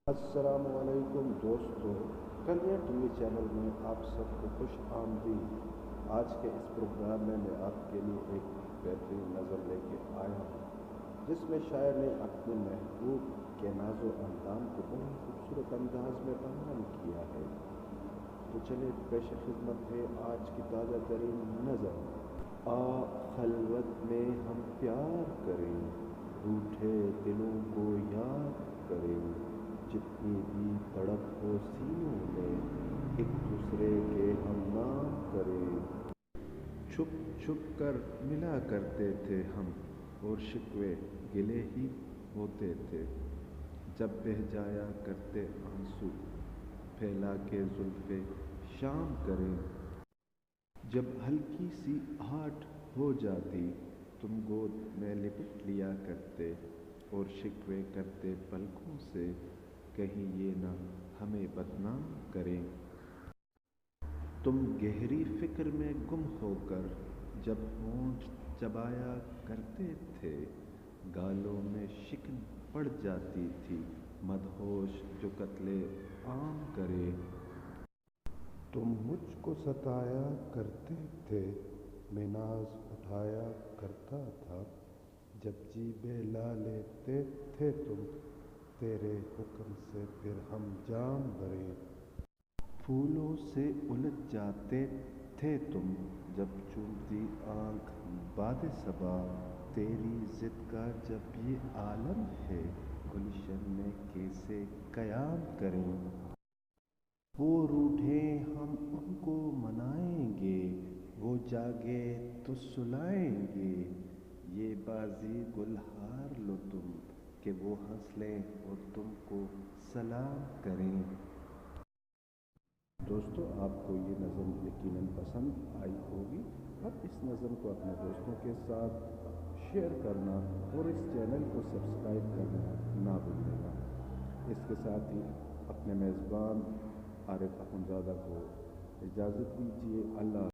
السلام علیکم دوستو، کلیہ ٹی وی چینل میں آپ سب کو خوش آمدید۔ آج کے اس پروگرام میں آپ کے لیے ایک بہترین نظم لے کے آیا ہوں، جس میں شاعر نے اپنے محبوب کے ناز و اندام کو بڑے خوبصورت انداز میں بیان کیا ہے۔ تو چلے پیش خدمت ہے آج کی تازہ ترین نظم۔ آ خلوت میں ہم پیار کریں، روٹھے دلوں کو یاد کریں، جتنی بھی تڑپ ہو سینوں میں ایک دوسرے کے ہم نام کریں۔ چھپ چھپ کر ملا کرتے تھے ہم، اور شکوے گلے ہی ہوتے تھے، جب بہہ جایا کرتے آنسو پھیلا کے زلف شام کریں۔ جب ہلکی سی آہٹ ہو جاتی تم گود میں لپٹ لیا کرتے، اور شکوے کرتے پلکوں سے کہیں یہ نہ ہمیں بدنام کریں۔ تم گہری فکر میں گم ہو کر جب ہونٹ چبایا کرتے تھے، گالوں میں شکن پڑ جاتی تھی مدہوش جو قتل عام کرے۔ تم مجھ کو ستایا کرتے تھے، میں ناز اٹھایا کرتا تھا، جب جی بہلا لیتے تھے تم تیرے حکم سے پھر ہم جام بھرے۔ پھولوں سے الجھ جاتے تھے تم جب چومتی آنکھ باد صبا، تیری ضد کا جب یہ عالم ہے گلشن میں کیسے قیام کریں۔ وہ روٹھیں ہم ان کو منائیں گے، وہ جاگے تو سلائیں گے، یہ بازی گل ہار لو تم کہ وہ ہنس لیں اور تم کو سلام کریں۔ دوستو، آپ کو یہ نظم یقیناً پسند آئی ہوگی۔ اب اس نظم کو اپنے دوستوں کے ساتھ شیئر کرنا اور اس چینل کو سبسکرائب کرنا نہ بھولے گا۔ اس کے ساتھ ہی اپنے میزبان عارف اخنزادہ کو اجازت دیجیے۔ اللہ